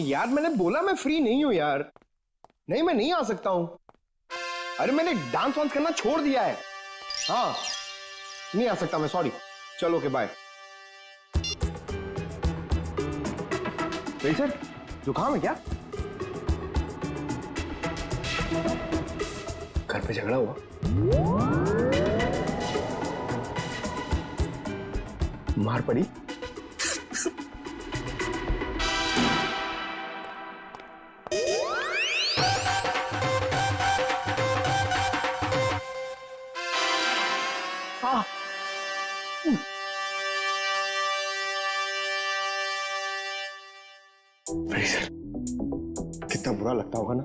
यार मैंने बोला मैं फ्री नहीं हूं यार। नहीं मैं नहीं आ सकता हूं। अरे मैंने डांस वांस करना छोड़ दिया है। हाँ नहीं आ सकता मैं, सॉरी। चलो ओके बाय। सर जुकाम है क्या? घर पे झगड़ा हुआ? मार पड़ी? हाँ सर कितना बुरा लगता होगा ना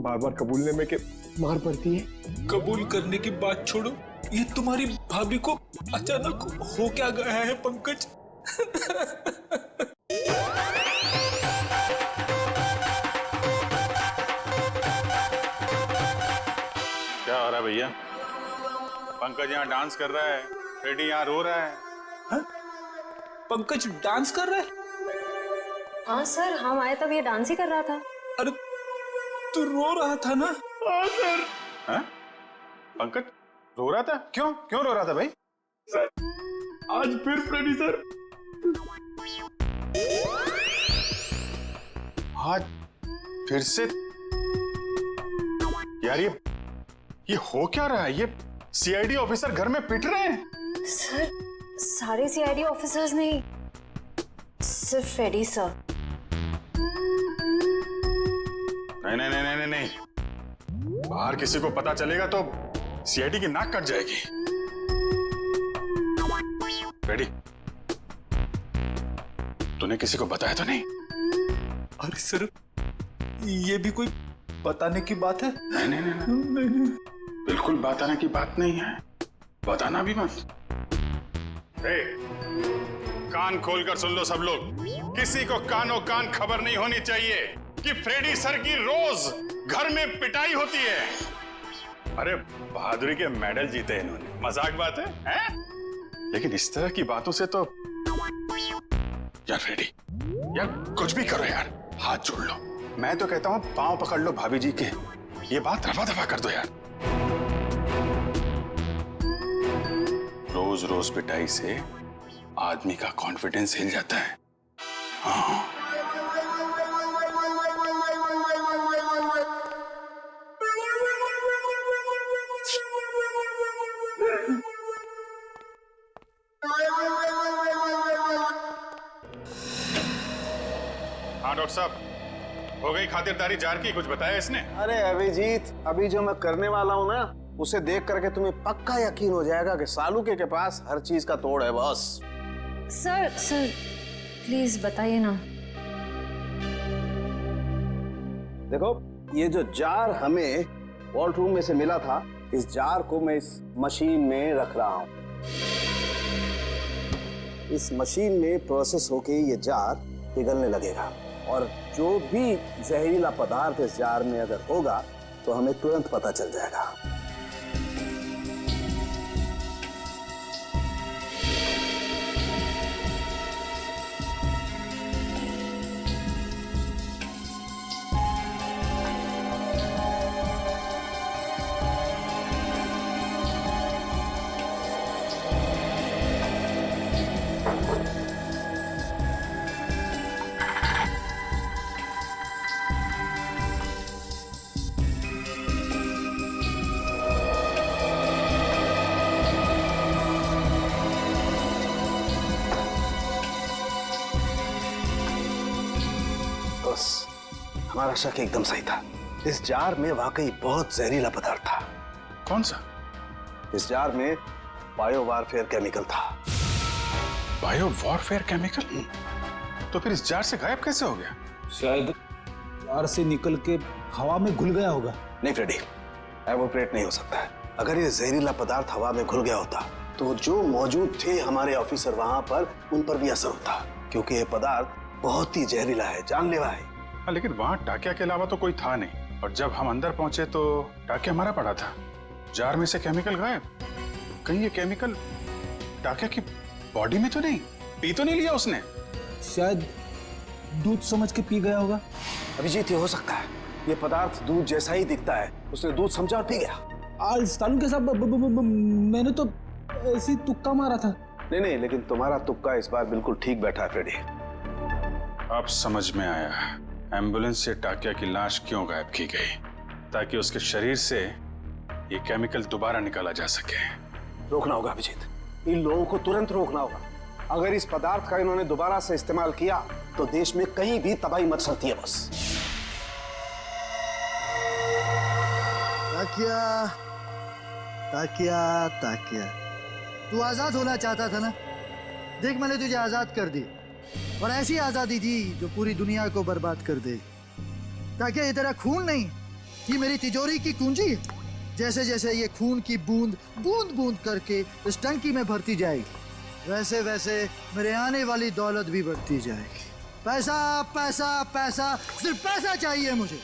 बार बार कबूलने में कि मार पड़ती है। कबूल करने की बात छोड़ो, ये तुम्हारी भाभी को अचानक हो क्या गया है पंकज? क्या हो रहा है भैया? पंकज यहाँ डांस कर रहा है, फ्रेडी यहाँ रो रहा है। हा? पंकज डांस कर रहा है? हाँ सर, हम आए तब ये डांस ही कर रहा था। अरे तू रो रहा था ना? हाँ सर। हाँ? पंकज रो रहा था? क्यों क्यों रो रहा था भाई? सर आज फिर फ्रेडी सर। आज फिर से? यार ये हो क्या रहा है? ये सीआईडी ऑफिसर घर में पिट रहे हैं। सर सारे सीआईडी ऑफिसर्स नहीं, सिर्फ फ्रेडी सर। नहीं नहीं नहीं नहीं नहीं, बाहर किसी को पता चलेगा तो सीआईडी की नाक कट जाएगी। फ्रेडी तूने किसी को बताया तो नहीं? अरे सर ये भी कोई बताने की बात है? नहीं नहीं नहीं, नहीं, नहीं। बिल्कुल बताने की बात नहीं है, बताना भी मत। कान खोलकर सुन लो सब लोग, किसी को कानों कान खबर नहीं होनी चाहिए कि फ्रेडी सर की रोज घर में पिटाई होती है। अरे बहादुरी के मेडल जीते इन्होंने, मजाक बात है, हैं? लेकिन इस तरह की बातों से तो यार फ्रेडी यार कुछ भी करो यार, हाथ जोड़ लो। मैं तो कहता हूं पांव पकड़ लो भाभी जी के, ये बात रफा दफा कर दो यार। रोज रोज पिटाई से आदमी का कॉन्फिडेंस हिल जाता है। हाँ हाँ डॉक्टर साहब, हो गई खातिरदारी जार की? कुछ बताया इसने? अरे अभिजीत, अभी जो मैं करने वाला हूँ ना, उसे देख करके तुम्हें पक्का यकीन हो जाएगा कि सालुके के पास हर चीज का तोड़ है बॉस। सर सर प्लीज बताइए ना। देखो ये जो जार हमें वॉल्ट रूम में से मिला था, इस जार को मैं इस मशीन में रख रहा हूँ। इस मशीन में प्रोसेस होके ये जार पिघलने लगेगा और जो भी जहरीला पदार्थ इस जार में अगर होगा तो हमें तुरंत पता चल जाएगा। हमारा शक एकदम सही था। इस जार में वाकई बहुत जहरीला पदार्थ था। कौन सा? इस जार में बायो वारफेयर केमिकल था। Bio warfare chemical? तो फिर इस जार से गायब कैसे हो गया? शायद जार से निकल के हवा में घुल गया होगा। नहीं फ्रेडी, एवोपरेट नहीं हो सकता है। अगर ये जहरीला पदार्थ हवा में घुल गया होता तो जो मौजूद थे हमारे ऑफिसर वहां पर, उन पर भी असर होता, क्योंकि ये पदार्थ बहुत ही जहरीला है, जानलेवा है। लेकिन वहां टाकिया के अलावा तो कोई था नहीं, और जब हम अंदर पहुंचे तो टाकिया हमारा पड़ा था, जार में से केमिकल गायब। कहीं ये केमिकल टाकिया की बॉडी में तो नहीं, पी तो नहीं लिया उसने? शायद दूध समझ के पी गया होगा। अभिजीत, ये हो सकता है ये पदार्थ दूध जैसा ही दिखता है, उसने दूध समझा और पी गया। सालू के साथ मैंने तो ऐसी तुक्का मारा था। नहीं, लेकिन तुम्हारा तुक्का इस बार बिल्कुल ठीक बैठा है फ्रेडी। अब समझ में आया एम्बुलेंस से टाकिया की लाश क्यों गायब की गई, ताकि उसके शरीर से ये केमिकल दोबारा निकाला जा सके। रोकना होगा अभिजीत, इन लोगों को तुरंत रोकना होगा। अगर इस पदार्थ का इन्होंने दोबारा से इस्तेमाल किया तो देश में कहीं भी तबाही मच सकती है। बस ताकिया, ताकिया, ताकिया, तू आजाद होना चाहता था ना? देख, मैंने तुझे आजाद कर दी, और ऐसी आजादी दी जो पूरी दुनिया को बर्बाद कर दे। ताकिया, ये तेरा खून नहीं, ये मेरी तिजोरी की कुंजी है। जैसे जैसे ये खून की बूंद बूंद बूंद करके इस टंकी में भरती जाएगी, वैसे वैसे मेरे आने वाली दौलत भी बढ़ती जाएगी। पैसा पैसा पैसा, सिर्फ पैसा चाहिए मुझे।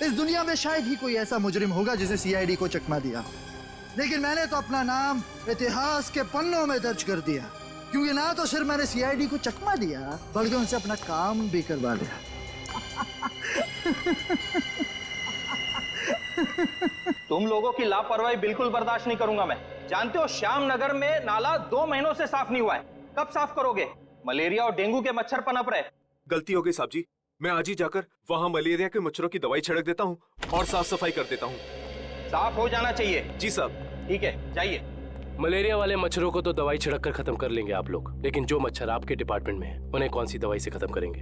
इस दुनिया में शायद ही कोई ऐसा मुजरिम होगा जिसे सीआईडी को चकमा दिया, लेकिन मैंने तो अपना नाम इतिहास के पन्नों में दर्ज कर दिया, क्योंकि ना तो सिर्फ मैंने सीआईडी को चकमा दिया, बल्कि उनसे अपना काम भी करवा लिया। तुम लोगों की लापरवाही बिल्कुल बर्दाश्त नहीं करूंगा मैं। जानते हो, श्यामनगर में नाला 2 महीनों से साफ नहीं हुआ है। कब साफ करोगे? मलेरिया और डेंगू के मच्छर पनप रहे। गलती हो गई साहब जी, मैं आज ही जाकर वहाँ मलेरिया के मच्छरों की दवाई छिड़क देता हूँ और साफ सफाई कर देता हूँ। साफ हो जाना चाहिए। जी साहब। ठीक है, जाइए। मलेरिया वाले मच्छरों को तो दवाई छिड़क कर खत्म कर लेंगे आप लोग, लेकिन जो मच्छर आपके डिपार्टमेंट में है उन्हें कौन सी दवाई से खत्म करेंगे?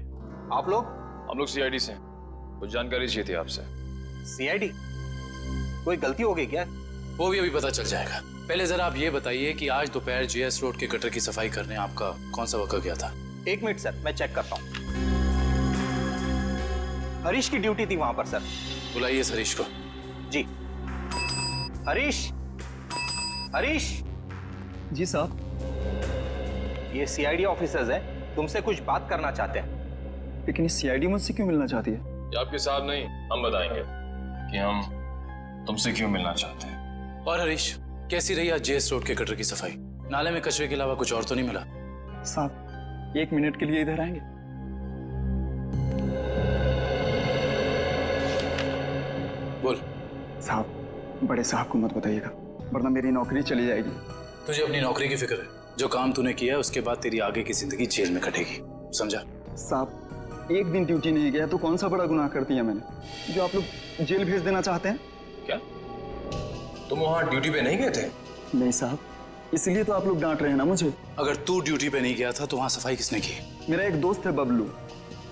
आप लोग? हम लोग सीआईडी से कुछ जानकारी चाहिए थी आपसे। सीआईडी? कोई गलती हो गई क्या? वो भी अभी पता चल जाएगा। पहले जरा आप ये बताइए कि आज दोपहर जीएस रोड के गटर की सफाई करने आपका कौन सा वक्त गया था? 1 मिनट सर, मैं चेक करता हूँ। हरीश की ड्यूटी थी वहां पर सर। बुलाइए इस हरीश को। जी। हरीश, हरीश। जी साहब। ये सीआईडी ऑफिसर्स हैं, तुमसे कुछ बात करना चाहते हैं। लेकिन सीआईडी मुझसे क्यों मिलना चाहती है? ये आपके साहब नहीं, हम बताएंगे कि हम तुमसे क्यों मिलना चाहते हैं। और हरीश, कैसी रही आज जेएस रोड के गटर की सफाई? नाले में कचरे के अलावा कुछ और तो नहीं मिला? साहब, 1 मिनट के लिए इधर आएंगे? बोल। साहब, बड़े साहब को मत बताइएगा, वरना मेरी नौकरी चली जाएगी। तुझे अपनी नौकरी की फिक्र है? जो काम तूने किया है उसके बाद तेरी आगे की जिंदगी जेल में कटेगी, समझा? साहब, 1 दिन ड्यूटी नहीं गया तो कौन सा बड़ा गुनाह कर दिया मैंने, जो आप लोग जेल भेज देना चाहते हैं? क्या तुम वहां ड्यूटी पे नहीं गए थे? नहीं साहब, इसलिए तो आप लोग डांट रहे हैं ना मुझे। अगर तू ड्यूटी पे नहीं गया था तो वहां सफाई किसने की? मेरा एक दोस्त है बबलू,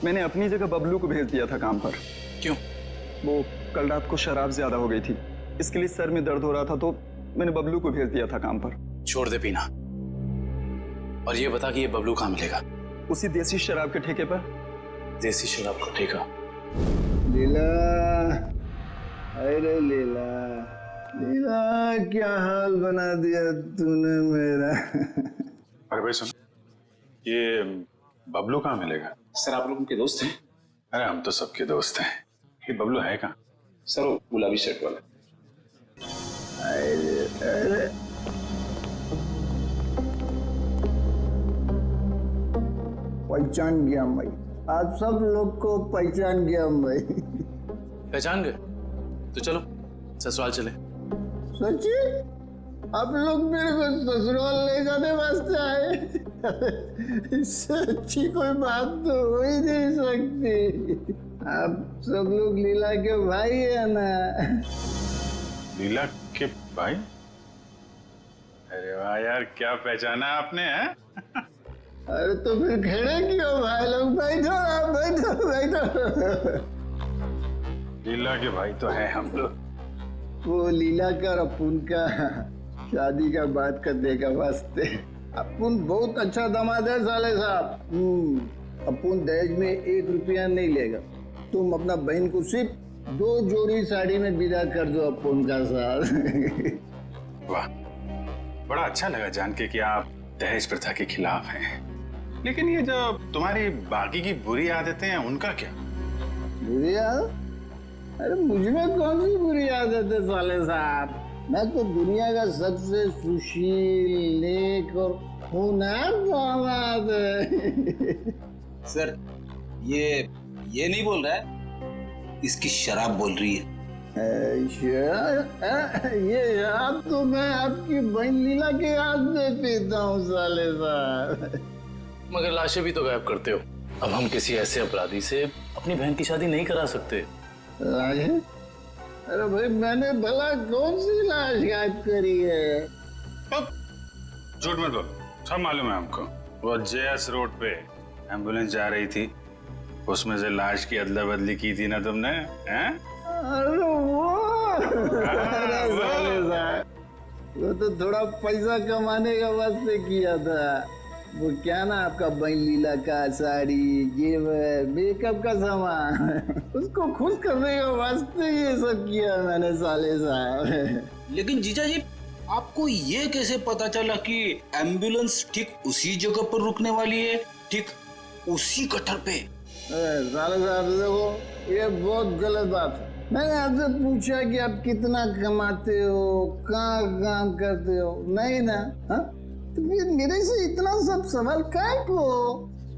मैंने अपनी जगह बबलू को भेज दिया था काम पर। क्यों? वो कल रात को शराब ज्यादा हो गई थी, इसके लिए सर में दर्द हो रहा था, तो मैंने बबलू को भेज दिया था काम पर। छोड़ दे पीना, और ये बता कि ये बबलू कहाँ मिलेगा? उसी देसी शराब के ठेके पर। देसी शराब का ठेका? लीला, अरे लीला, लीला, क्या हाल बना दिया तूने मेरा। अरे भाई सुन, ये बबलू कहाँ मिलेगा? सर, आप लोग उनके दोस्त हैं? अरे हम तो सबके दोस्त हैं। ये बबलू है कहाँ? सर, वो गुलाबी शर्ट वाला। अरे पहचान गया भाई, आप सब लोग को पहचान गया भाई। पहचान गए? तो चलो ससुराल चले। सच्ची? आप लोग मेरे को ससुराल ले जाने वास्ते आए? इससे अच्छी कोई बात तो हो ही नहीं सकती। आप सब लोग लीला के भाई है ना? लीला के भाई? अरे वाह यार, क्या पहचाना आपने है? अरे तो फिर खड़े क्यों भाई लोग? बैठो आप, बैठो बैठो। लीला के भाई तो है हम लोग। वो लीला का और अपुन का शादी का बात करने का वास्ते। अपुन बहुत अच्छा दामाद है साले साहब। अपुन दहेज में 1 रुपया नहीं लेगा। तुम अपना बहन को सिर्फ 2 जोड़ी साड़ी में विदा कर दो अपुन का साथ। वाह, बड़ा अच्छा लगा जान के कि आप दहेज प्रथा के खिलाफ हैं। लेकिन ये जो तुम्हारी बाकी की बुरी आदतें हैं, उनका क्या? बुरी आदत? अरे मुझमें कौन सी बुरी आदत है साले साहब? मैं तो दुनिया का सबसे सुशील, नेक और होनहार दामाद है। सर, ये नहीं बोल रहा है, इसकी शराब बोल रही है। ये शराब तो मैं आपकी बहन लीला के हाथ में पीता हूँ साले साहब। मगर लाशें भी तो गायब करते हो। अब हम किसी ऐसे अपराधी से अपनी बहन की शादी नहीं करा सकते। लाशें? अरे भाई मैंने भला कौन सी लाश गायब करी है? झूठ मत बोलो, सब मालूम है हमको। वो जेएस रोड पे एम्बुलेंस जा रही थी, उसमें से लाश की अदला बदली की थी ना तुमने, हैं? अरे साले साहब, वो तो थोड़ा पैसा कमाने का वास्ते किया था। वो क्या ना आपका बहन लीला का साड़ी, जेवर, मेकअप का सामान, उसको खुश करने के वास्ते ये सब किया मैंने साले साहब। लेकिन जीजा जी, आपको ये कैसे पता चला कि एम्बुलेंस ठीक उसी जगह पर रुकने वाली है, ठीक उसी कटर पे? साले साहब देखो, ये बहुत गलत बात है। मैंने आपसे पूछा कि आप कितना कमाते हो, कहाँ काम करते हो, नहीं ना? हाँ? तो फिर मेरे से इतना सब सवाल काहे को?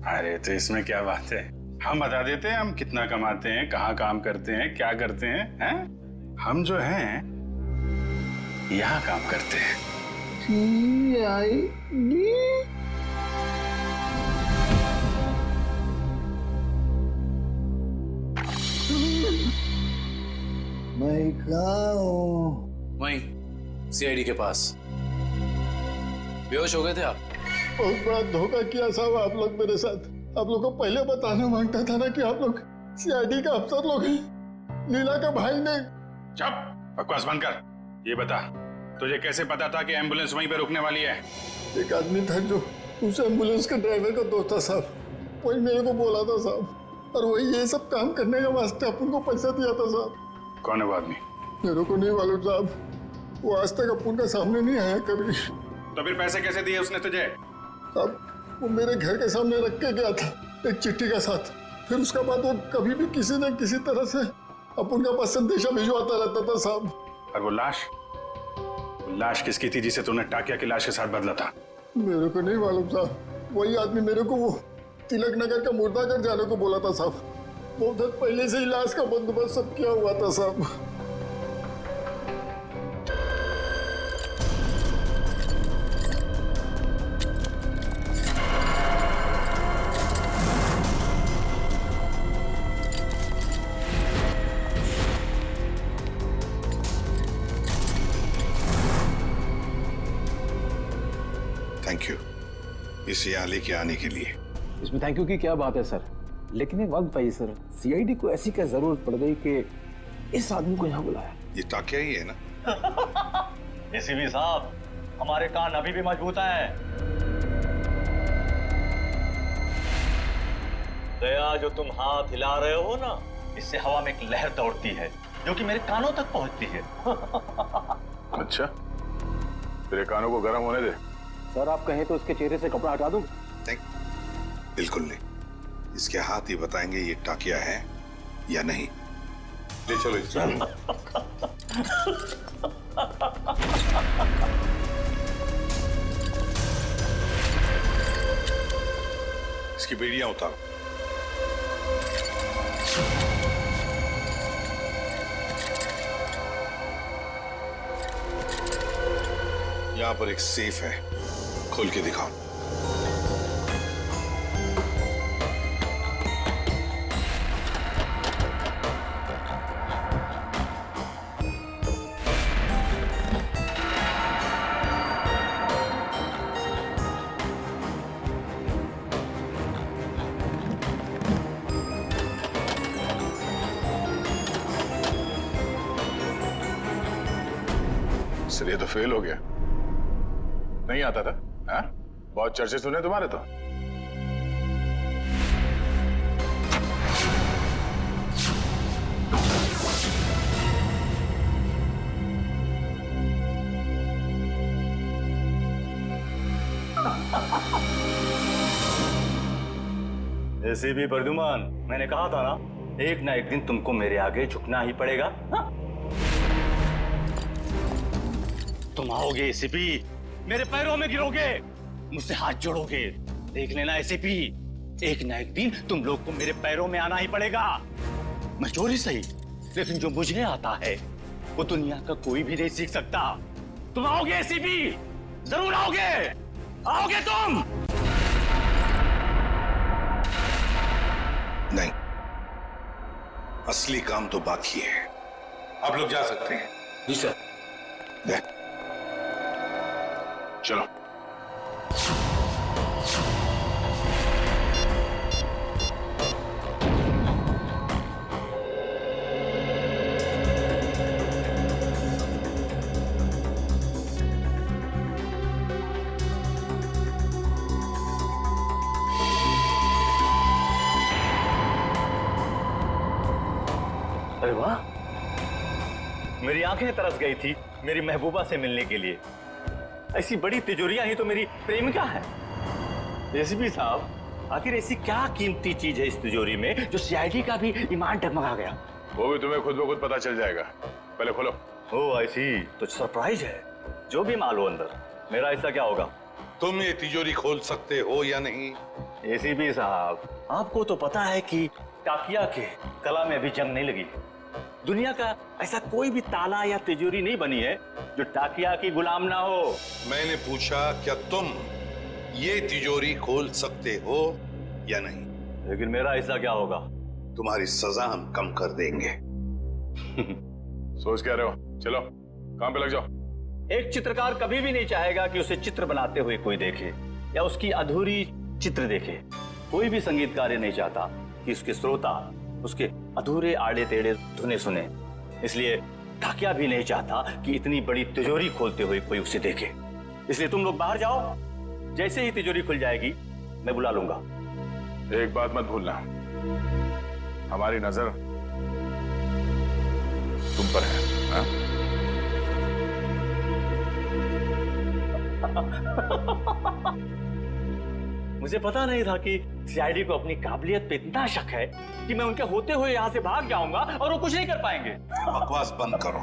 अरे तो इसमें क्या बात है, हम बता देते हैं हम कितना कमाते हैं, कहाँ काम करते हैं, क्या करते हैं? हम जो हैं यहाँ काम करते हैं। मैं कहाँ हूँ? वहीं सीआईडी के पास। बेहोश हो गए थे आप? बहुत बड़ा धोखा किया साहब आप लोग मेरे साथ। आप लोग को पहले बताना मांगता था ना कि आप लोग सीआईडी का अफसर लोग हैं। लीला का भाई ने। चुप, बकवास बंद कर। ये बता, तुझे कैसे पता था कि एम्बुलेंस वहीं पे रुकने वाली है? एक आदमी था जो उस एम्बुलेंस के ड्राइवर का दोस्त था साहब, वही मेरे को बोला था साहब, और वही ये सब काम करने के वास्ते अपन को पैसा दिया था साहब। कौन है वो आदमी? मेरे को नहीं मालूम साहब, वो आज तक अपन का सामने नहीं आया कभी। तो फिर पैसे कैसे दिए उसने तुझे? अब वो मेरे घर के सामने रख के गया था एक चिट्ठी के साथ। फिर उसके बाद वो कभी भी किसी न किसी तरह से अपन के पास संदेशा भिजवाता रहता था साहब। और वो लाश किसकी थी जिसे तूने टाकिया की लाश के साथ बदला था? मेरे को नहीं मालूम साहब, वही आदमी मेरे को वो तिलक नगर का मुर्दाघर जाने को बोला था साहब। बहुत दिन पहले से ही लाश का बंदोबस्त सब किया हुआ था साहब। थैंक यू इस यहाँ लेके आने के लिए। इसमें थैंक यू की क्या बात है सर, लेकिन एक बात बताइए सर, सीआईडी को ऐसी क्या जरूरत पड़ गई कि इस आदमी को यहाँ बुलाया? ये टाकिया ही है ना? एसीपी साहब, हमारे कान अभी भी मजबूत हैं। दया, जो तुम हाथ हिला रहे हो ना, इससे हवा में एक लहर दौड़ती है जो कि मेरे कानों तक पहुंचती है। अच्छा, तेरे कानों को गर्म होने दे। सर आप कहें तो उसके चेहरे से कपड़ा हटा दूं? बिल्कुल नहीं, इसके हाथ ही बताएंगे ये टाकिया है या नहीं। ले चलो इसकी बेड़ियां उतारो। यहां पर एक सेफ है, खोल के दिखाओ। सर ये तो फेल हो गया, नहीं आता था। हाँ? बहुत चर्चे सुने तुम्हारे तो। एसीपी प्रद्युमन, मैंने कहा था ना, एक ना एक दिन तुमको मेरे आगे झुकना ही पड़ेगा। हाँ? तुम आओगे एसीपी, मेरे पैरों में गिरोगे, मुझसे हाथ जोड़ोगे। देख लेना एसीपी, एक ना एक दिन तुम लोग को मेरे पैरों में आना ही पड़ेगा। मैं चोरी सही, लेकिन जो मुझे आता है वो दुनिया का कोई भी नहीं सीख सकता। तुम आओगे एसीपी, जरूर आओगे, आओगे तुम। नहीं, असली काम तो बाकी है। आप लोग जा सकते हैं। जी सर। चलो। अरे वाह, मेरी आंखें तरस गई थी मेरी महबूबा से मिलने के लिए। ऐसी बड़ी तिजोरियां ही तो मेरी प्रेमिका है। एसीपी साहब, आखिर ऐसी क्या कीमती चीज है इस तिजोरी में जो सीआईडी का भी ईमान डगमगा गया? वो भी तुम्हें खुद ब खुद पता चल जाएगा, पहले खोलो। ओह आई सी, तो सरप्राइज है। जो भी माल हो अंदर, मेरा ऐसा क्या होगा? तुम ये तिजोरी खोल सकते हो या नहीं? एसीपी साहब, आपको तो पता है कि टाकिया के कला में अभी जंग नहीं लगी। दुनिया का ऐसा कोई भी ताला या तिजोरी नहीं बनी है जो टाकिया की गुलाम ना हो। मैंने पूछा क्या तुम ये तिजोरी खोल सकते हो या नहीं? लेकिन मेरा ऐसा क्या होगा? तुम्हारी सजा हम कम कर देंगे। सोच क्या रहे हो? चलो काम पे लग जाओ। एक चित्रकार कभी भी नहीं चाहेगा कि उसे चित्र बनाते हुए कोई देखे या उसकी अधूरी चित्र देखे। कोई भी संगीतकार ये नहीं चाहता कि उसके श्रोता उसके अधूरे आड़े टेढ़े धुने सुने। इसलिए टाकिया भी नहीं चाहता कि इतनी बड़ी तिजोरी खोलते हुए कोई उसे देखे। इसलिए तुम लोग बाहर जाओ, जैसे ही तिजोरी खुल जाएगी मैं बुला लूंगा। एक बात मत भूलना, हमारी नजर तुम पर है। हाँ? मुझे पता नहीं था कि सीआईडी को अपनी काबिलियत पे इतना शक है कि मैं उनके होते हुए यहाँ से भाग जाऊंगा और वो कुछ नहीं कर पाएंगे। बकवास बंद करो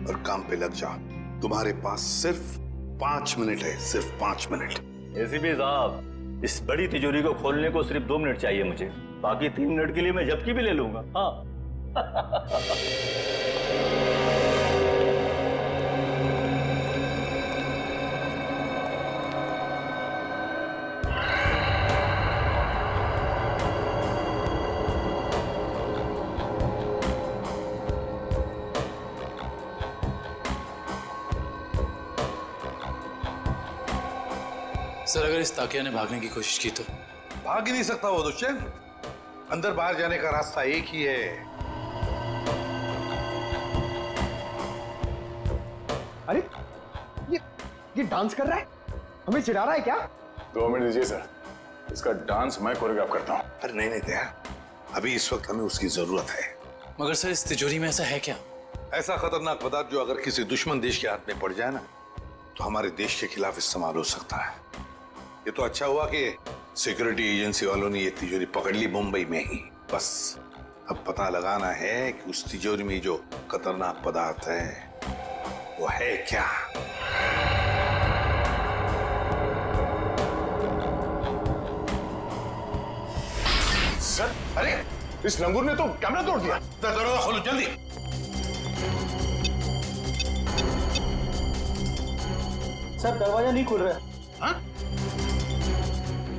और काम पे लग जाओ। तुम्हारे पास सिर्फ 5 मिनट है, सिर्फ 5 मिनट। एसीपी साहब, इस बड़ी तिजोरी को खोलने को सिर्फ 2 मिनट चाहिए मुझे, बाकी 3 मिनट के लिए मैं झपकी भी ले लूंगा। हाँ। सर, अगर इस ताकिया ने भागने की कोशिश की तो? भाग ही नहीं सकता वो दुष्यंत। अंदर बाहर जाने का रास्ता एक ही है। अरे ये डांस कर रहा है, हमें चिढ़ा रहा है क्या? 2 मिनट दीजिए सर, इसका डांस मैं कोरियोग्राफ करता हूँ। अरे नहीं दया, अभी इस वक्त हमें उसकी जरूरत है। मगर सर, इस तिजोरी में ऐसा है क्या? ऐसा खतरनाक पदार्थ जो अगर किसी दुश्मन देश के हाथ में पड़ जाए ना तो हमारे देश के खिलाफ इस्तेमाल हो सकता है। ये तो अच्छा हुआ कि सिक्योरिटी एजेंसी वालों ने ये तिजोरी पकड़ ली मुंबई में ही। बस अब पता लगाना है कि उस तिजोरी में जो खतरनाक पदार्थ है वो है क्या। सर, अरे इस लंगूर ने तो कैमरा तोड़ दिया। दरवाजा खोलो जल्दी। सर, दरवाजा नहीं खुल रहा है। हाँ?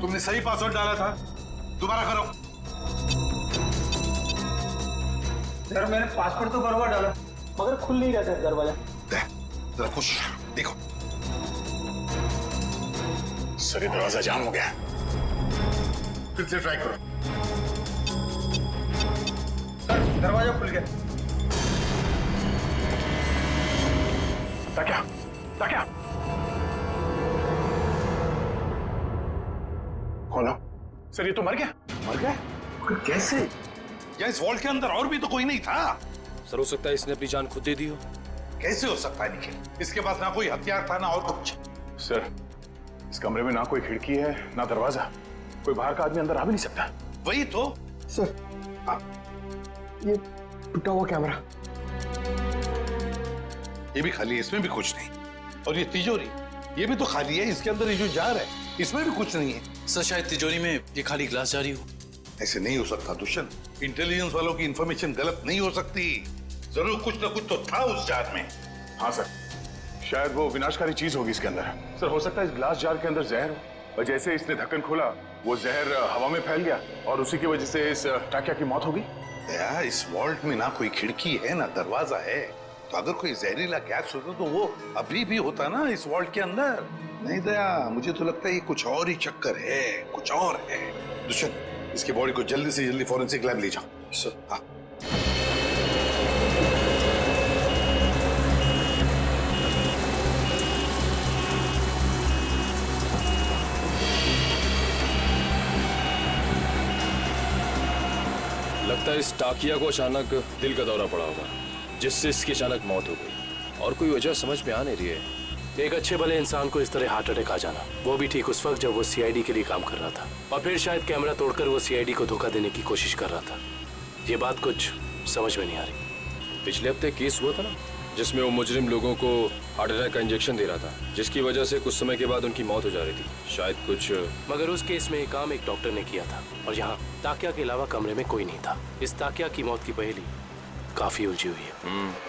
तुमने सही पासवर्ड डाला था, दोबारा करो। सर, मैंने पासवर्ड तो बराबर डाला मगर खुल नहीं रहा सर दरवाजा। जरा कोशिश देखो। सर, दरवाजा जाम हो गया। फिर से ट्राई करो। सर, दरवाजा खुल गया। ताकिया, ताकिया। खोलो। सर, ये तो मर गया। मर गया? कैसे? या इस वॉल्ट के अंदर और भी तो कोई नहीं था। सर, हो सकता है इसने अपनी जान खुद दे दी हो। कैसे हो सकता है निखिल? इसके पास ना कोई हथियार था ना और कुछ। सर, इस कमरे में ना कोई खिड़की है ना दरवाजा, कोई बाहर का आदमी अंदर आ भी नहीं सकता। वही तो। सर, ये टूटा हुआ कैमरा, ये भी खाली है, इसमें भी कुछ नहीं। और ये तिजोरी, ये भी तो खाली है, इसके अंदर ये जो जार है इसमें भी कुछ नहीं है। सर शायद तिजोरी में ये खाली ग्लास जारी हो। ऐसे नहीं हो सकता दुष्यंत। इंटेलिजेंस वालों की इंफॉर्मेशन गलत नहीं हो सकती। जरूर कुछ ना कुछ तो था उस जार में। हाँ सर, शायद वो विनाशकारी चीज होगी इसके अंदर। सर हो सकता है इस ग्लास जार के अंदर जहर हो और जैसे इसने ढक्कन खोला वो जहर हवा में फैल गया और उसी की वजह से इस टाकिया की मौत होगी। यार इस वॉल्ट में ना कोई खिड़की है ना दरवाजा है, तो अगर कोई जहरीला गैस होता तो वो अभी भी होता ना इस वॉल्ट के अंदर। नहीं दया, मुझे तो लगता है ये कुछ और ही चक्कर है, कुछ और है। दुष्यंत इसकी बॉडी को जल्दी से जल्दी फॉरेंसिक लैब ले जाओ। हाँ। लगता है इस टाकिया को अचानक दिल का दौरा पड़ा होगा, जिससे इसकी अचानक मौत हो गई और कोई वजह समझ में आ नहीं रही है। एक अच्छे भले इंसान को इस तरह हार्ट अटैक आ जाना, वो भी ठीक उस वक्त जब वो सीआईडी के लिए काम कर रहा था और फिर शायद कैमरा तोड़कर वो सीआईडी को धोखा देने की कोशिश कर रहा था। ये बात कुछ समझ में नहीं आ रही। पिछले हफ्ते केस हुआ था ना, जिसमें वो मुजरिम लोगों को हार्ट अटैक का इंजेक्शन दे रहा था, जिसकी वजह से कुछ समय के बाद उनकी मौत हो जा रही थी। शायद कुछ मगर उस केस में काम एक डॉक्टर ने किया था और यहाँ ताकिया के अलावा कमरे में कोई नहीं था। इस ताकिया की मौत की पहेली काफी उलझी हुई है।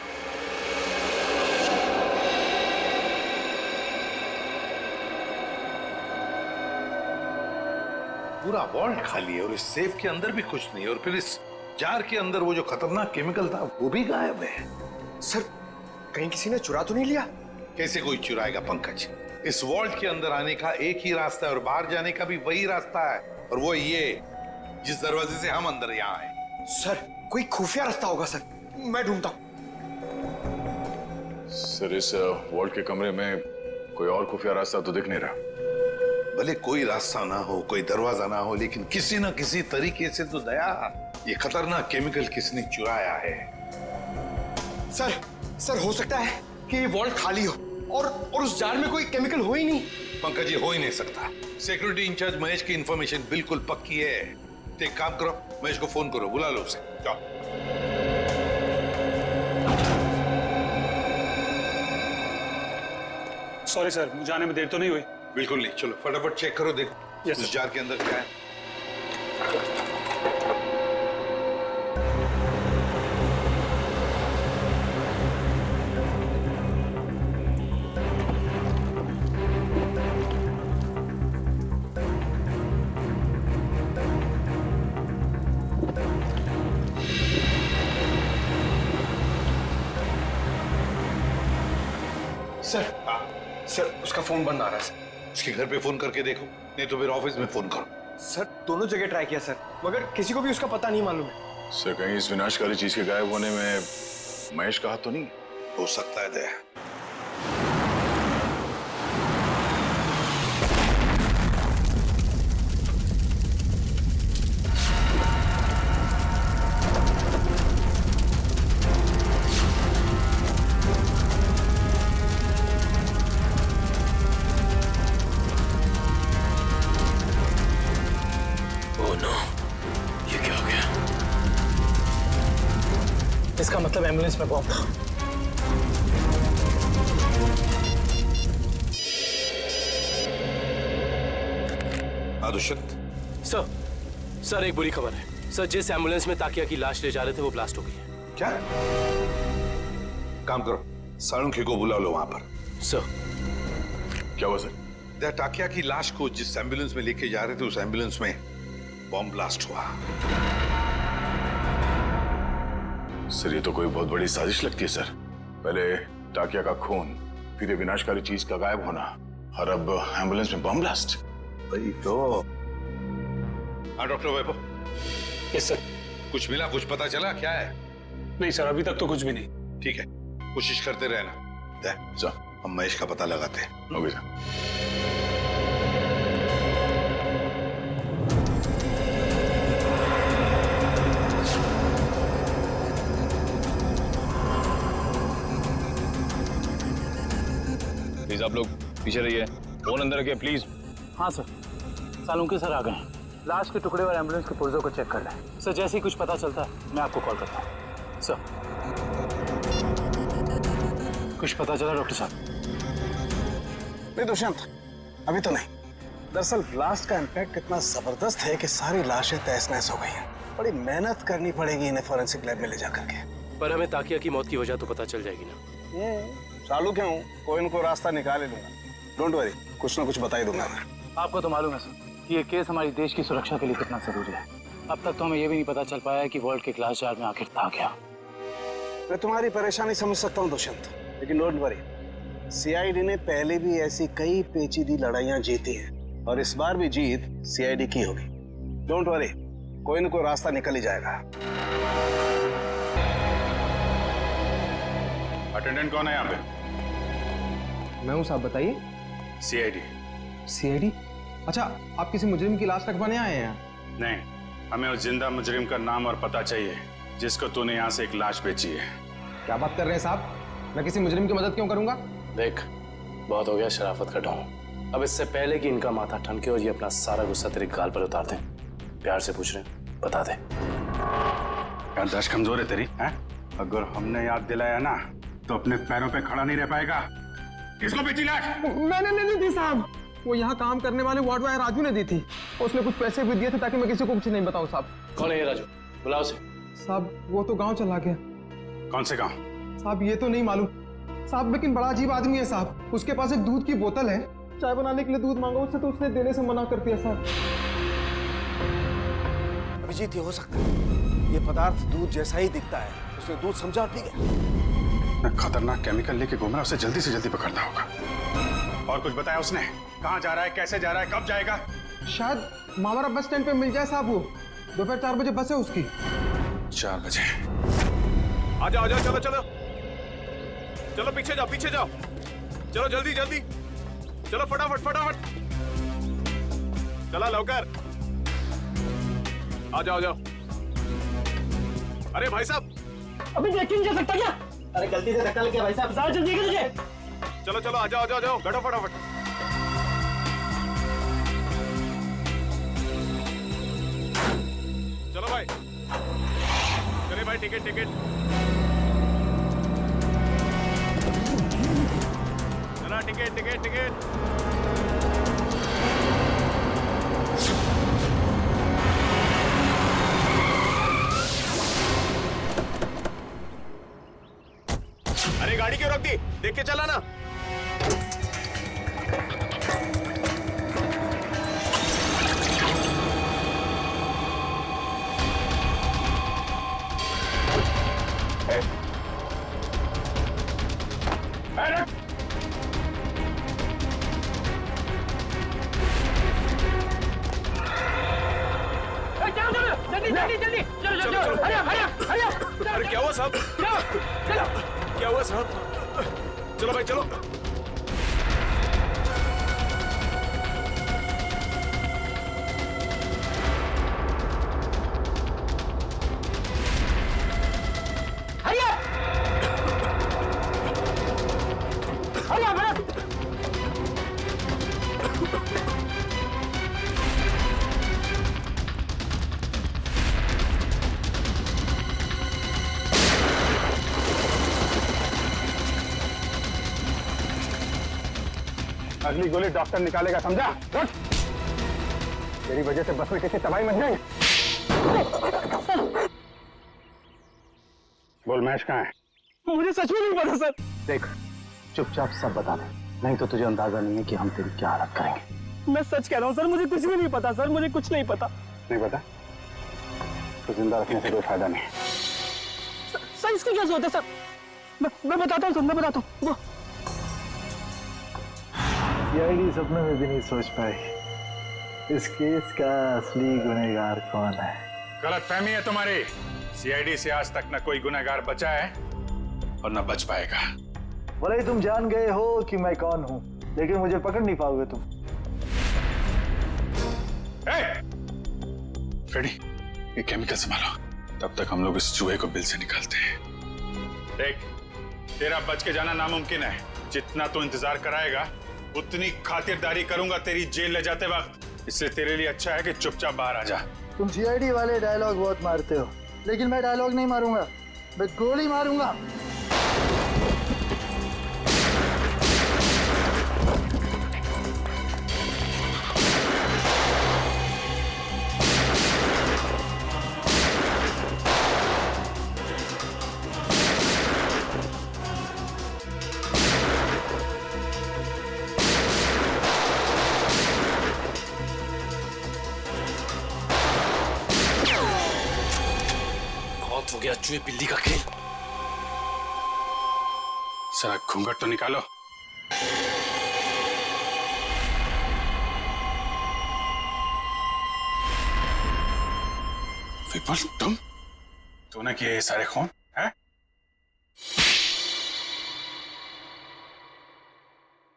पूरा वॉल्ट खाली है और इस सेफ के अंदर भी कुछ नहीं, और फिर इस जार के अंदर वो जो खतरनाक केमिकल था वो भी गायब है। सर कहीं किसी ने चुरा तो नहीं लिया? कैसे कोई चुराएगा पंकज? इस वॉल्ट के अंदर आने का एक ही रास्ता है और बाहर जाने का भी वही रास्ता है, और वो ये जिस दरवाजे से हम अंदर यहाँ आए। सर कोई खुफिया रास्ता होगा सर, मैं ढूंढता हूँ। सर इस वॉल्ट के कमरे में कोई और खुफिया रास्ता तो दिख नहीं रहा। भले कोई रास्ता ना हो, कोई दरवाजा ना हो, लेकिन किसी ना किसी तरीके से तो दया ये खतरनाक केमिकल किसने चुराया है। सर हो सकता है कि ये वॉल्ट खाली हो और उस जार में कोई केमिकल हो ही नहीं। पंकज ये हो ही नहीं सकता। सिक्योरिटी इंचार्ज महेश की इंफॉर्मेशन बिल्कुल पक्की है। तो एक काम करो, महेश को फोन करो, बुला लो उसे। जाओ। सॉरी सर, मुझे आने में देर तो नहीं हुई? बिल्कुल नहीं, चलो फटाफट चेक करो, देखो उस जार के अंदर क्या है। सर उसका फोन बंद आ रहा है सर। उसके घर पे फोन करके देखो, नहीं तो फिर ऑफिस में फोन करो। सर दोनों जगह ट्राई किया सर, मगर किसी को भी उसका पता नहीं मालूम है। सर कहीं इस विनाशकारी चीज के गायब होने में महेश का हाथ तो नहीं? हो सकता है दया। इसका मतलब एम्बुलेंस में बॉम्ब था। दुष्यंत सर एक बुरी खबर है सर। जिस एम्बुलेंस में ताकिया की लाश ले जा रहे थे वो ब्लास्ट हो गई है। क्या? काम करो, साळुंखे को बुला लो वहां पर। सर क्या हुआ सर? ताकिया की लाश को जिस एम्बुलेंस में लेके जा रहे थे उस एम्बुलेंस में बॉम्ब ब्लास्ट हुआ। सर ये तो कोई बहुत बड़ी साजिश लगती है सर। पहले टाकिया का खून, फिर ये विनाशकारी चीज का गायब होना, और अब एम्बुलेंस में बम ब्लास्ट। वही तो। हाँ डॉक्टर वैभव। Yes sir. कुछ मिला, कुछ पता चला क्या है? नहीं सर, अभी तक तो कुछ भी नहीं। ठीक है, कोशिश करते रहना। सर हम महेश का पता लगाते हैं। Okay sir. प्लीज आप लोग पीछे रहिए, फोन अंदर रखिए प्लीज। हाँ सर, सालुंके सर आ गए हैं। लाश के टुकड़े और एम्बुलेंस के पुर्जों को चेक कर लें सर। जैसे ही कुछ पता चलता है मैं आपको कॉल करता हूँ सर। कुछ पता चला डॉक्टर साहब? नहीं दुष्यंत, अभी तो नहीं। दरअसल ब्लास्ट का इम्पैक्ट इतना जबरदस्त है कि सारी लाशें तहस नहस हो गई हैं। बड़ी मेहनत करनी पड़ेगी इन्हें फॉरेंसिक लैब में ले जाकर के। पर हमें ताकिया की मौत की वजह तो पता चल जाएगी ना। चालू क्यों, कोई इनको रास्ता निकाल लूंगा। डोंट वरी, कुछ ना कुछ बता ही दूंगा मैं। आपको तो मालूम है सर कि ये केस हमारी देश की सुरक्षा के लिए कितना जरूरी है। अब तक तो हमें ये भी नहीं पता चल पाया कि वर्ल्ड के ग्लास जार में आखिर था क्या। मैं तुम्हारी परेशानी समझ सकता हूँ दुष्यंत, लेकिन डोंट वरी, सीआईडी ने पहले भी ऐसी कई पेचीदी लड़ाइयां जीती हैं और इस बार भी जीत सीआईडी की होगी। डोंट वरी, कोई न कोई रास्ता निकल ही जाएगा। अटेंडेंट कौन है यहाँ पे? मैं हूँ साहब, बताइए। सीआईडी। सीआईडी? अच्छा, आप किसी मुजरिम की लाश रखवाने आए हैं? नहीं, हमें उस जिंदा मुजरिम का नाम और पता चाहिए जिसको तूने यहाँ से एक लाश बेची है। क्या बात कर रहे हैं साहब? मैं किसी मुजरिम की मदद क्यों करूंगा? देख, बहुत हो गया शराफत का ढोंग। अब इससे पहले कि इनका माथा ठनके और ये अपना सारा गुस्सा तेरे गाल पर उतार दें, प्यार से पूछ रहे हैं, बता दे। याददाश्त कमजोर है तेरी, हैं? अगर हमने याद दिलाया ना तो अपने पैरों पे खड़ा नहीं रह पाएगा। किसको बेची लाश? मैंने नहीं दी साहब, वो यहाँ काम करने वाले वार्ड बॉय राजू ने दी थी। उसने कुछ पैसे भी दिए थे ताकि मैं किसी को कुछ नहीं बताऊं साहब। कौन है ये राजू? बुलाओ से। साहब वो तो गांव चला गया। कौन से गांव? साहब ये तो नहीं मालूम साहब, लेकिन बड़ा अजीब आदमी है साहब। उसके पास एक दूध की बोतल है, चाय बनाने के लिए दूध मांगा उससे तो उसने देने से मना कर दिया साहब। अभिजीत, ये हो सकता है ये पदार्थ दूध जैसा ही दिखता है, उसने दूध समझा पी गया। खतरनाक केमिकल लेके घूम रहा, उसे जल्दी से जल्दी पकड़ना होगा। और कुछ बताया उसने? कहाँ जा रहा है, कैसे जा रहा है, कब जाएगा? शायद मावरा बस स्टैंड पे मिल जाए साहब। वो दोपहर 4 बजे बस है उसकी। 4 बजे? आ जाओ, चलो चलो चलो, पीछे जाओ, पीछे जाओ, चलो जल्दी जल्दी, चलो फटाफट फटाफट, चला लवकर, आ जाओ जाओ। अरे भाई साहब, अभी देख नहीं जा सकता क्या? अरे गलती से धक्का लग गया भाई साहब, ज्यादा जल्दी है तुझे। चलो चलो, आ जाओ, जाओ बैठो फटाफट। चलो भाई, चलिए भाई, टिकट टिकट, चला टिकट टिकट टिकट। अरे गाड़ी क्यों रख दी? देख के चला ना। अरे क्या हुआ साहब? क्या हुआ साहब? चलो भाई चलो। अगली गोली डॉक्टर निकालेगा, समझा? तेरी वजह से बस में किसी तबाही मच गई। बोल, महेश कहाँ है? मुझे सच में नहीं पता सर। देख, चुपचाप सब बता दे, नहीं तो तुझे अंदाजा नहीं है कि हम तेरी क्या हालत करेंगे। मैं सच कह रहा हूँ सर, मुझे कुछ भी नहीं पता सर, मुझे कुछ नहीं पता। नहीं पता तो जिंदा रखने से कोई फायदा नहीं। सर इसकी क्या जरूरत है सर? मैं बताता हूँ सर, मैं बताता हूँ। सीआईडी सपने में भी नहीं सोच पाई इस केस का असली गुनहगार कौन है। गलतफहमी है तुम्हारी। सीआईडी से आज तक न कोई गुनहगार बचा है और न बच पाएगा। भले ही तुम जान गए हो कि मैं कौन हूं, लेकिन मुझे पकड़ नहीं पाओगे तुम। फ्रेडी, ये केमिकल संभालो, तब तक हम लोग इस चूहे को बिल से निकालते हैं। देख, तेरा बच के जाना नामुमकिन है। जितना तू इंतजार कराएगा उतनी खातिरदारी करूंगा तेरी जेल ले जाते वक्त। इसलिए तेरे लिए अच्छा है कि चुपचाप बाहर आ जा। तुम सीआईडी वाले डायलॉग बहुत मारते हो, लेकिन मैं डायलॉग नहीं मारूंगा, मैं गोली मारूंगा। पांचवें बिल्ली का खेल। सर घूंघट तो निकालो। विपुल, तूने किए ये सारे खून है?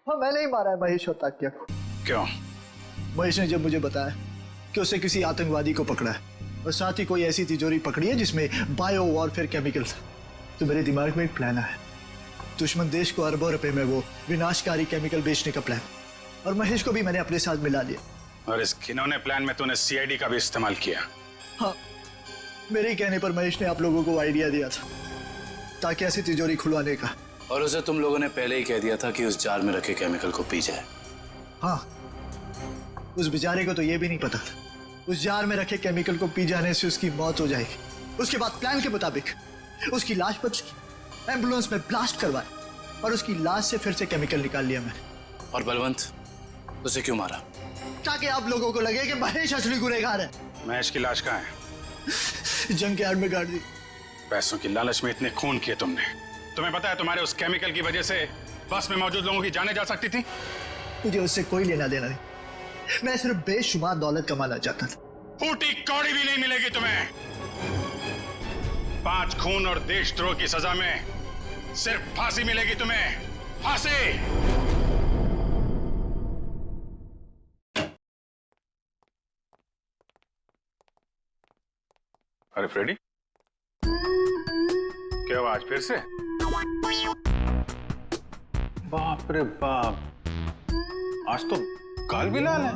हाँ, मैंने ही मारा है महेश और ताकिया को। क्यों? महेश ने जब मुझे बताया कि उसे किसी आतंकवादी को पकड़ा है और साथ ही कोई ऐसी तिजोरी पकड़ी है जिसमें बायो वॉरफेयर केमिकल था, तो मेरे दिमाग में एक प्लान आया। दुश्मन देश को अरबों रुपए में वो विनाशकारी केमिकल बेचने का प्लान, और महेश को भी मैंने अपने साथ मिला लिया। और इस घिनौने प्लान में तूने सीआईडी का भी इस्तेमाल किया? हाँ, मेरे ही कहने पर महेश ने आप लोगों को आइडिया दिया था ताकि ऐसी तिजोरी खुलवाने का। और उसे तुम लोगों ने पहले ही कह दिया था कि उस जार में रखे केमिकल को पी जाए। हाँ, उस बेचारे को तो ये भी नहीं पता था उस जार में रखे केमिकल को पी जाने से उसकी मौत हो जाएगी। उसके बाद प्लान के मुताबिक उसकी लाश बची, एम्बुलेंस में ब्लास्ट करवाए और उसकी लाश से फिर से केमिकल निकाल लिया मैंने। और बलवंत, उसे क्यों मारा? ताकि आप लोगों को लगे कि महेश असली गुनहगार है। महेश की लाश कहाँ है? जंग के आड़ में गाड़ दी। पैसों की लालच में इतने खून किए तुमने। तुम्हें पता है तुम्हारे उस केमिकल की वजह से बस में मौजूद लोगों की जानें जा सकती थी। मुझे उससे कोई लेना देना नहीं, मैं सिर्फ बेशुमार दौलत कमाना चाहता था। फूटी कौड़ी भी नहीं मिलेगी तुम्हें। 5 खून और देशद्रोह की सजा में सिर्फ फांसी मिलेगी तुम्हें, फांसी। अरे फ्रेडी, क्या हुआ आज फिर से? बाप रे बाप, आज तो गाल भी लाल है।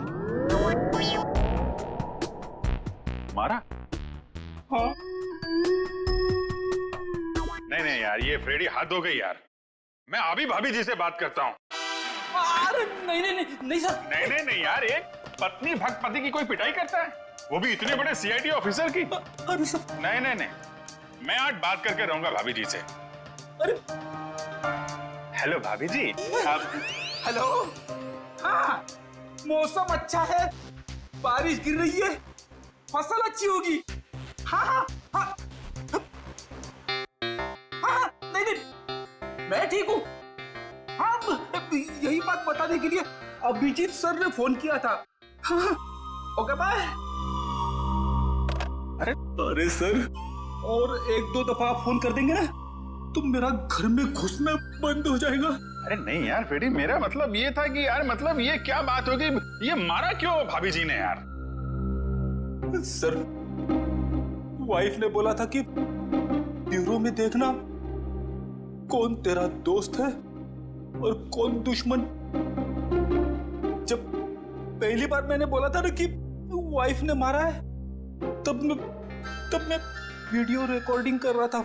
मारा? हाँ। नहीं यार, ये फ्रेडी हद हो गई यार। मैं अभी भाभी जी से बात करता हूँ। अरे नहीं सर। नहीं यार, एक पत्नी भक्त पति की कोई पिटाई करता है, वो भी इतने बड़े सीआईडी ऑफिसर की? अरे सर। नहीं, मैं आज बात करके रहूंगा भाभी जी से। अरे हेलो भाभी जी। हेलो। हाँ, मौसम अच्छा है, बारिश गिर रही है, फसल अच्छी होगी। हाँ, नहीं, मैं ठीक हूँ। हाँ, यही बात बताने के लिए अभिजीत सर ने फोन किया था। हाँ, ओके बाय। अरे सर, और 1-2 दफा फोन कर देंगे ना तो मेरा घर में घुसना बंद हो जाएगा। अरे नहीं यार फ्रेडी, मेरा मतलब ये था कि यार, मतलब ये क्या बात होगी, ये मारा क्यों भाभी जी ने यार? सर, वाइफ ने बोला था कि ब्यूरो में देखना कौन तेरा दोस्त है और कौन दुश्मन। जब पहली बार मैंने बोला था ना कि वाइफ ने मारा है, तब मैं वीडियो रिकॉर्डिंग कर रहा था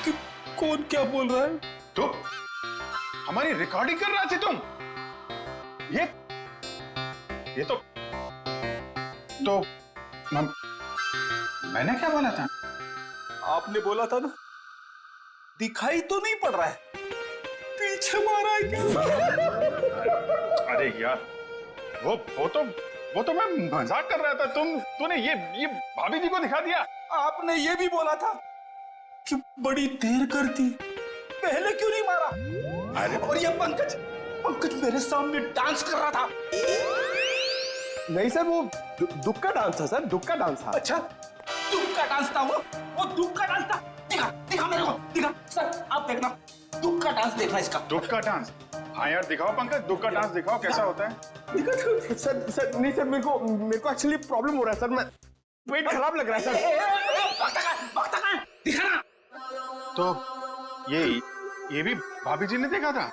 कि कौन क्या बोल रहा है। तो हमारी रिकॉर्डिंग कर रहा थी तुम? ये तो मैंने क्या बोला था? आपने बोला था ना, दिखाई तो नहीं पड़ रहा है, पीछे मारा है क्या? अरे यार, वो तो मैं मजाक कर रहा था। तूने ये भाभी जी को दिखा दिया। आपने ये भी बोला था कि बड़ी देर कर दी, पहले क्यों नहीं मारा? अरे और ये पंकज मेरे सामने डांस कर रहा था। नहीं सर, वो दुख का डांस था सर, दुख का डांस था। अच्छा, दुख का डांस था वो दुख का डांस था। दिखा मेरे को, दिखा सर, आप देखना, दुख का डांस देखना इसका। दुख का डांस? हाँ यार दिखाओ पंकज, दुख का डांस दिखाओ, कैसा होता है? सर नहीं सर, मेरे को एक्चुअली प्रॉब्लम हो रहा है सर, मैं पेट खराब लग रहा है सर। दिखा ना। तो ये भी भाभी जी ने देखा था?